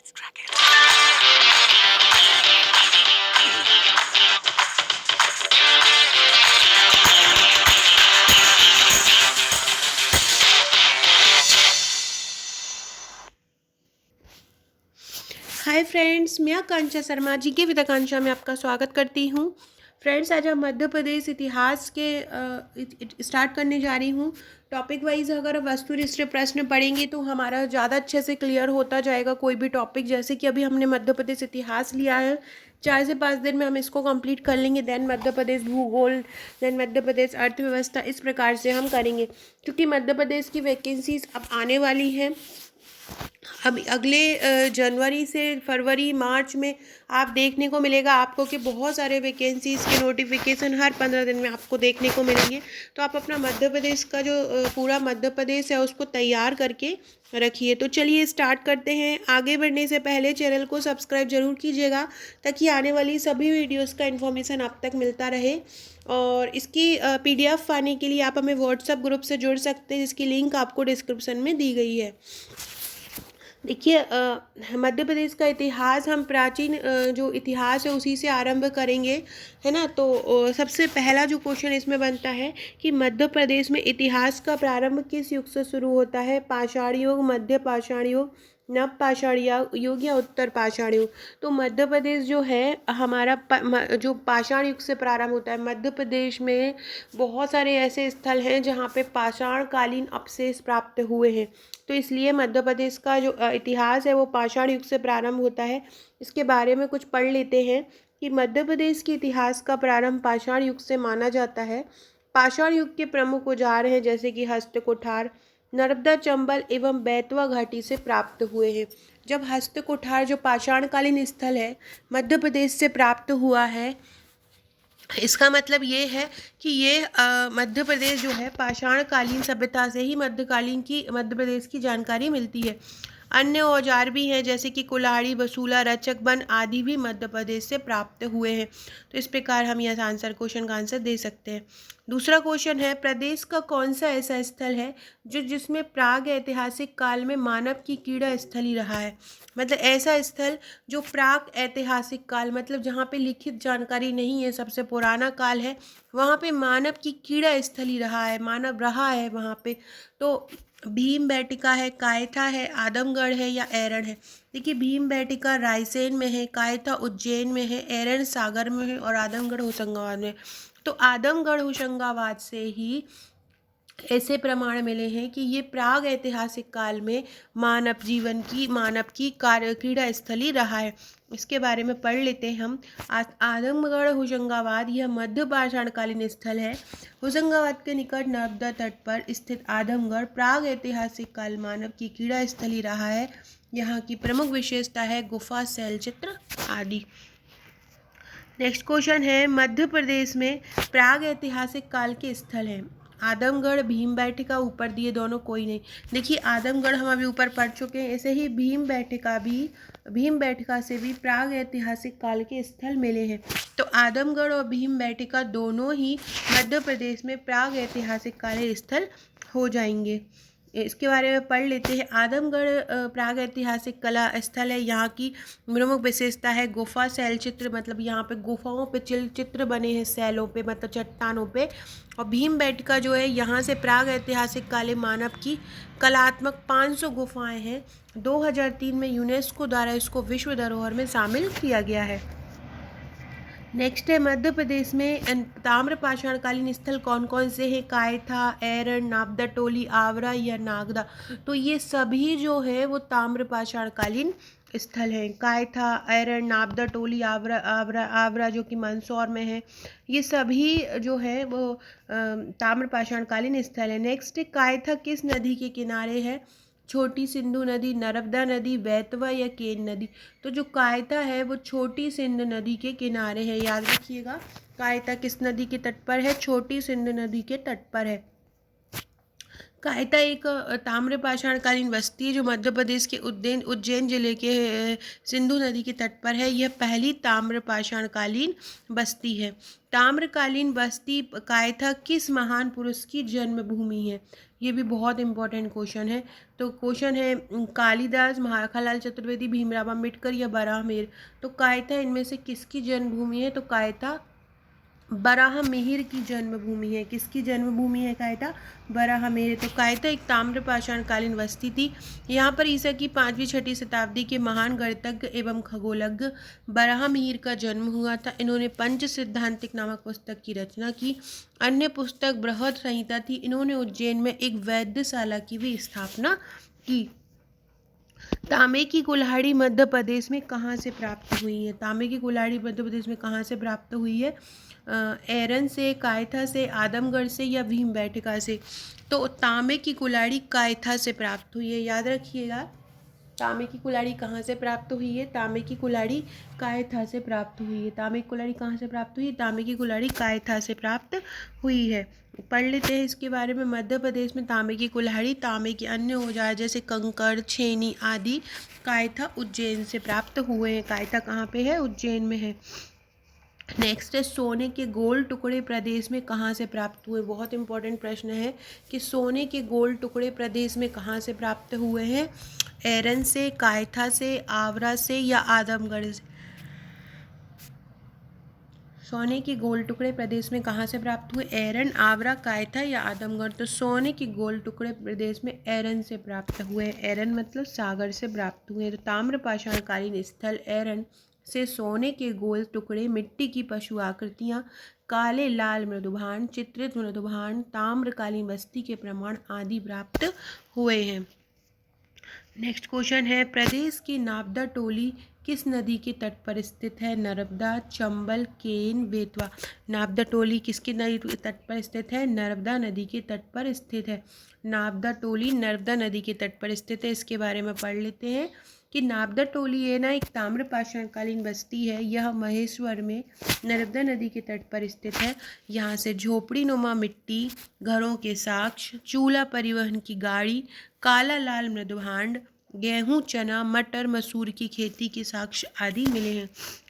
Hi friends, मैं आकांक्षा शर्मा जी के with आकांक्षा में आपका स्वागत करती हूँ। फ्रेंड्स, आज हम मध्य प्रदेश इतिहास के स्टार्ट करने जा रही हूँ। टॉपिक वाइज अगर वस्तुनिष्ठ प्रश्न पढ़ेंगे तो हमारा ज़्यादा अच्छे से क्लियर होता जाएगा कोई भी टॉपिक। जैसे कि अभी हमने मध्य प्रदेश इतिहास लिया है, 4 से 5 दिन में हम इसको कंप्लीट कर लेंगे। देन मध्य प्रदेश भूगोल, देन मध्य प्रदेश अर्थव्यवस्था, इस प्रकार से हम करेंगे क्योंकि मध्य प्रदेश की वैकेंसीज अब आने वाली हैं। अब अगले जनवरी से फरवरी मार्च में आप देखने को मिलेगा आपको कि बहुत सारे वैकेंसीज़ के नोटिफिकेशन हर 15 दिन में आपको देखने को मिलेंगे। तो आप अपना मध्य प्रदेश का जो पूरा मध्य प्रदेश है उसको तैयार करके रखिए। तो चलिए स्टार्ट करते हैं। आगे बढ़ने से पहले चैनल को सब्सक्राइब जरूर कीजिएगा ताकि आने वाली सभी वीडियोज़ का इन्फॉर्मेशन आप तक मिलता रहे। और इसकी PDF पाने के लिए आप हमें व्हाट्सएप ग्रुप से जुड़ सकते हैं, जिसकी लिंक आपको डिस्क्रिप्शन में दी गई है। देखिए, मध्य प्रदेश का इतिहास हम प्राचीन जो इतिहास है उसी से आरंभ करेंगे, है ना। तो सबसे पहला जो क्वेश्चन इसमें बनता है कि मध्य प्रदेश में इतिहास का प्रारंभ किस युग से शुरू होता है? पाषाण युग, मध्य पाषाण युग, नव पाषाण युग या उत्तर पाषाण युग। तो मध्य प्रदेश जो है हमारा जो पाषाण युग से प्रारंभ होता है। मध्य प्रदेश में बहुत सारे ऐसे स्थल हैं जहाँ पे पाषाण कालीन अवशेष प्राप्त हुए हैं। तो इसलिए मध्य प्रदेश का जो इतिहास है वो पाषाण युग से प्रारंभ होता है। इसके बारे में कुछ पढ़ लेते हैं कि मध्य प्रदेश के इतिहास का प्रारंभ पाषाण युग से माना जाता है। पाषाण युग के प्रमुख औजार हैं जैसे कि हस्त कुठार, नर्मदा, चंबल एवं बेतवा घाटी से प्राप्त हुए हैं। जब हस्त कुठार जो पाषाणकालीन स्थल है मध्य प्रदेश से प्राप्त हुआ है, इसका मतलब ये है कि ये मध्य प्रदेश जो है पाषाणकालीन सभ्यता से ही मध्य प्रदेश की जानकारी मिलती है। अन्य औजार भी हैं जैसे कि कुल्हाड़ी, बसूला, रचक बन आदि भी मध्य प्रदेश से प्राप्त हुए हैं। तो इस प्रकार हम यह क्वेश्चन का आंसर दे सकते हैं। दूसरा क्वेश्चन है, प्रदेश का कौन सा ऐसा स्थल है जिसमें प्राग ऐतिहासिक काल में मानव की क्रीड़ा स्थली रहा है? मतलब ऐसा स्थल जो प्राक ऐतिहासिक काल, मतलब जहाँ पे लिखित जानकारी नहीं है, सबसे पुराना काल है, वहाँ पे मानव की क्रीड़ा स्थली रहा है, मानव रहा है वहाँ पे। तो भीमबेटका है, कायथा है, आदमगढ़ है या एरन है? देखिए, भीमबेटका रायसेन में है, कायथा उज्जैन में है, एरन सागर में है और आदमगढ़ होशंगाबाद में। तो आदमगढ़ होशंगाबाद से ही ऐसे प्रमाण मिले हैं कि ये प्राग ऐतिहासिक काल में मानव की कार्य क्रीड़ा स्थली रहा है। इसके बारे में पढ़ लेते हैं हम। आदमगढ़ होशंगाबाद यह मध्य पाषाणकालीन स्थल है। होशंगाबाद के निकट नर्मदा तट पर स्थित आदमगढ़ प्राग ऐतिहासिक काल मानव की क्रीड़ा स्थली रहा है। यहाँ की प्रमुख विशेषता है गुफा, शैलचित्र आदि। नेक्स्ट क्वेश्चन है, मध्य प्रदेश में प्राग ऐतिहासिक काल के स्थल हैं। आदमगढ़, भीमबेटका, ऊपर दिए दोनों कोई नहीं। देखिए, आदमगढ़ हम अभी ऊपर पढ़ चुके हैं, ऐसे ही भीमबेटका से भी प्राग ऐतिहासिक काल के स्थल मिले हैं। तो आदमगढ़ और भीमबेटका दोनों ही मध्य प्रदेश में प्राग ऐतिहासिक काल स्थल हो जाएंगे। इसके बारे में पढ़ लेते हैं। आदमगढ़ प्राग ऐतिहासिक कला स्थल है। यहाँ की प्रमुख विशेषता है गुफा, शैलचित्र, मतलब यहाँ पे गुफाओं पे चित्र बने हैं, शैलों पे मतलब चट्टानों पे। और भीमबेटका जो है यहाँ से प्राग ऐतिहासिक काले मानव की कलात्मक 500 गुफाएं हैं। 2003 में यूनेस्को द्वारा इसको विश्व धरोहर में शामिल किया गया है। नेक्स्ट है, मध्य प्रदेश में ताम्र पाषाणकालीन स्थल कौन कौन से हैं? कायथा, एरन, नापदा टोली, आवरा या नागदा। तो ये सभी जो है वो ताम्र पाषाणकालीन स्थल हैं। कायथा, एरन, नापदा टोली, आवरा जो कि मंदसौर में है, ये सभी जो है वो ताम्र पाषाणकालीन स्थल है। नेक्स्ट, कायथा किस नदी के किनारे है? छोटी सिंधु नदी, नर्मदा नदी, बेतवा या केन नदी। तो जो कायथा है वो छोटी सिंधु नदी के किनारे है, याद रखिएगा। कायथा किस नदी के तट पर है? छोटी सिंधु नदी के तट पर है। कायता एक ताम्रपाषाणकालीन बस्ती है जो मध्य प्रदेश के उज्जैन जिले के सिंधु नदी के तट पर है। यह पहली ताम्रपाषाणकालीन बस्ती है। ताम्रकालीन बस्ती कायथा किस महान पुरुष की जन्मभूमि है? ये भी बहुत इंपॉर्टेंट क्वेश्चन है। तो क्वेश्चन है कालिदास, महाखालाल चतुर्वेदी, भीमराव अम्बेडकर या बराहमिहिर। तो कायथा इनमें से किसकी जन्मभूमि है? तो कायथा बराहमिहिर की जन्मभूमि है। किसकी जन्मभूमि है कायता? बराहमिहिर। तो कायता एक ताम्रपाषाणकालीन बस्ती थी। यहाँ पर ईसा की 5वीं-6वीं शताब्दी के महान गणितज्ञ एवं खगोलज्ञ बराहमिहिर का जन्म हुआ था। इन्होंने पंच सिद्धांतिक नामक पुस्तक की रचना की। अन्य पुस्तक बृहद संहिता थी। इन्होंने उज्जैन में एक वैद्यशाला की भी स्थापना की। तांबे की कुल्हाड़ी मध्य प्रदेश में कहाँ से प्राप्त हुई है? तांबे की कुल्हाड़ी मध्य प्रदेश में कहाँ से प्राप्त हुई है? एरन से, कायथा से, आदमगढ़ से या भीमबेटका से। तो तांबे की कुल्हाड़ी कायथा से प्राप्त हुई है, याद रखिएगा। तांबे की कुल्हाड़ी कहाँ से प्राप्त हुई है? तांबे की कुल्हाड़ी कायथा से प्राप्त हुई है। तांबे की कुल्हाड़ी कहाँ से प्राप्त हुई है? तांबे की कुल्हाड़ी कायथा से प्राप्त हुई है। पढ़ लेते हैं इसके बारे में। मध्य प्रदेश में तांबे की कुल्हाड़ी, तांबे के अन्य औजार जैसे कंकड़, छेनी आदि कायथा उज्जैन से प्राप्त हुए हैं। कायथा कहाँ पे है? उज्जैन में है। नेक्स्ट है सोने के गोल टुकड़े प्रदेश में कहाँ से प्राप्त हुए? बहुत इंपॉर्टेंट प्रश्न है कि सोने के गोल टुकड़े प्रदेश में कहाँ से प्राप्त हुए हैं? एरन से, कायथा से, आवरा से या आदमगढ़ से। सोने के गोल टुकड़े प्रदेश में कहाँ से प्राप्त हुए? एरन, आवरा, कायथा या आदमगढ़। तो सोने के गोल टुकड़े प्रदेश में एरन से प्राप्त हुए। एरन मतलब सागर से प्राप्त हुए। तो ताम्रपाषाणकालीन स्थल एरन से सोने के गोल टुकड़े, मिट्टी की पशु आकृतियाँ, काले लाल मृदुभांड, चित्रित मृदुभांड, ताम्रकालीन बस्ती के प्रमाण आदि प्राप्त हुए हैं। नेक्स्ट क्वेश्चन है प्रदेश की नाबदा टोली किस नदी के तट पर स्थित है? नर्मदा, चंबल, केन, बेतवा। नाबदा टोली किसकी नदी के तट पर स्थित है? नर्मदा नदी के तट पर स्थित है। नाबदा टोली नर्मदा नदी के तट पर स्थित है। इसके बारे में पढ़ लेते हैं कि नाबदा टोली है ना एक ताम्रपाषाणकालीन बस्ती है। यह महेश्वर में नर्मदा नदी के तट पर स्थित है। यहाँ से झोपड़ी नुमा मिट्टी, घरों के साक्ष, चूल्हा परिवहन की गाड़ी, काला लाल मृदुभांड, गेहूं, चना, मटर, मसूर की खेती के साक्ष्य आदि मिले हैं।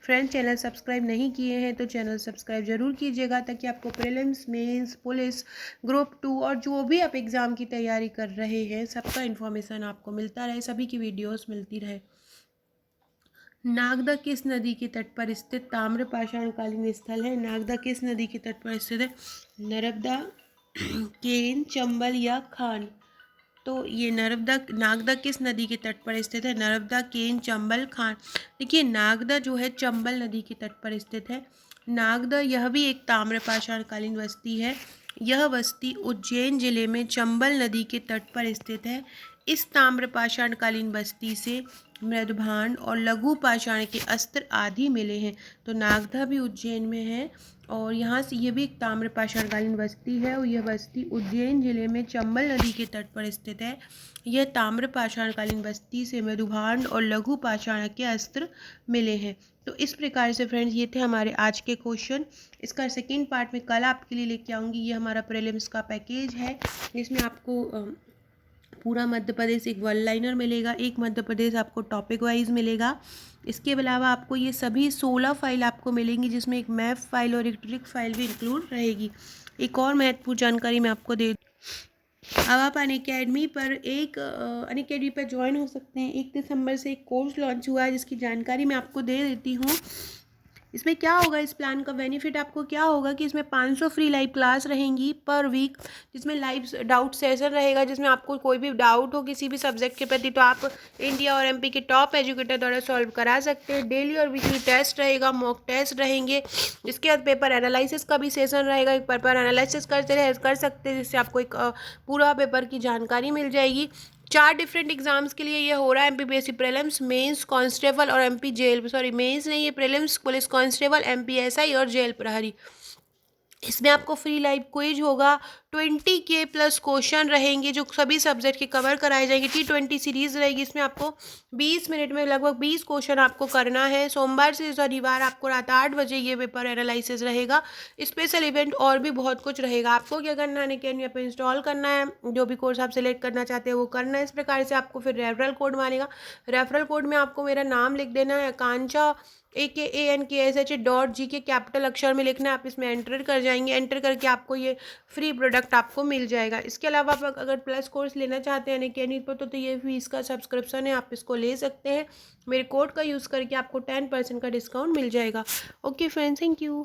फ्रेंड्स, चैनल सब्सक्राइब नहीं किए हैं तो चैनल सब्सक्राइब जरूर कीजिएगा ताकि आपको प्रीलिम्स, मेंस, पुलिस, ग्रुप 2 और जो भी आप एग्ज़ाम की तैयारी कर रहे हैं सबका इन्फॉर्मेशन आपको मिलता रहे, सभी की वीडियोस मिलती रहे। नागदा किस नदी के तट पर स्थित ताम्रपाषाणकालीन स्थल है? नागदा किस नदी के तट पर स्थित है? नर्मदा, केन, चंबल या खान। तो ये नागदा किस नदी के तट पर स्थित है? नर्मदा, केन, चंबल, खान। देखिए नागदा जो है चंबल नदी के तट पर स्थित है। नागदा यह भी एक ताम्रपाषाणकालीन बस्ती है। यह बस्ती उज्जैन जिले में चंबल नदी के तट पर स्थित है। इस ताम्रपाषाणकालीन बस्ती से मृदभांड और लघु पाषाण के अस्त्र आदि मिले हैं। तो नागदा भी उज्जैन में है और यहाँ से ये भी एक ताम्रपाषाणकालीन बस्ती है और यह बस्ती उज्जैन जिले में चंबल नदी के तट पर स्थित है। यह ताम्रपाषाणकालीन बस्ती से मृदुभांड और लघु पाषाण के अस्त्र मिले हैं। तो इस प्रकार से फ्रेंड्स ये थे हमारे आज के क्वेश्चन। इसका सेकेंड पार्ट में कल आपके लिए लेके आऊँगी। ये हमारा प्रीलिम्स का पैकेज है जिसमें आपको पूरा मध्य प्रदेश एक वन लाइनर मिलेगा, एक मध्य प्रदेश आपको टॉपिक वाइज मिलेगा। इसके अलावा आपको ये सभी 16 फाइल आपको मिलेंगी जिसमें एक मैप फाइल और एक ट्रिक फाइल भी इंक्लूड रहेगी। एक और महत्वपूर्ण जानकारी मैं आपको दे दूँ, अब आप अनअकैडमी पर अनअकैडमी पर ज्वाइन हो सकते हैं। 1 दिसंबर से एक कोर्स लॉन्च हुआ है जिसकी जानकारी मैं आपको दे देती हूँ। इसमें क्या होगा, इस प्लान का बेनिफिट आपको क्या होगा कि इसमें 500 फ्री लाइव क्लास रहेंगी पर वीक, जिसमें लाइव डाउट सेशन रहेगा। जिसमें आपको कोई भी डाउट हो किसी भी सब्जेक्ट के प्रति तो आप इंडिया और एमपी के टॉप एजुकेटर द्वारा सॉल्व करा सकते हैं। डेली और वीकली टेस्ट रहेगा, मॉक टेस्ट रहेंगे। इसके बाद पेपर एनालिसिस का भी सेशन रहेगा। एक पेपर एनालिसिस कर सकते हैं जिससे आपको एक पूरा पेपर की जानकारी मिल जाएगी। 4 डिफरेंट एग्जाम्स के लिए ये हो रहा है। एमपीपीएससी प्रीलिम्स, मेंस, कांस्टेबल और एमपी जेल, सॉरी मेंस नहीं, ये प्रीलिम्स, पुलिस कांस्टेबल, एमपीएसआई और जेल प्रहरी। इसमें आपको फ्री लाइव क्विज होगा, 20 के प्लस क्वेश्चन रहेंगे जो सभी सब्जेक्ट के कवर कराए जाएंगे। T20 सीरीज़ रहेगी, इसमें आपको 20 मिनट में लगभग 20 क्वेश्चन आपको करना है। सोमवार से शनिवार आपको रात 8 बजे ये पेपर एनालिसिस रहेगा। स्पेशल इवेंट और भी बहुत कुछ रहेगा। आपको क्या करना है, अनअकैडमी ऐप इंस्टॉल करना है, जो भी कोर्स आप सिलेक्ट करना चाहते हैं वो करना है। इस प्रकार से आपको फिर रेफरल कोड मांगेगा। रेफरल कोड में आपको मेरा नाम लिख देना है, आकांक्षा AKANKSH.G के कैपिटल अक्षर में लिखना है। आप इसमें एंटर कर जाएंगे, एंटर करके आपको ये फ्री प्रोडक्ट आपको मिल जाएगा। इसके अलावा आप अगर प्लस कोर्स लेना चाहते हैं अनअकैडमी पर तो ये फीस का सब्सक्रिप्शन है, आप इसको ले सकते हैं। मेरे कोड का यूज़ करके आपको 10% का डिस्काउंट मिल जाएगा। Okay friends, thank you.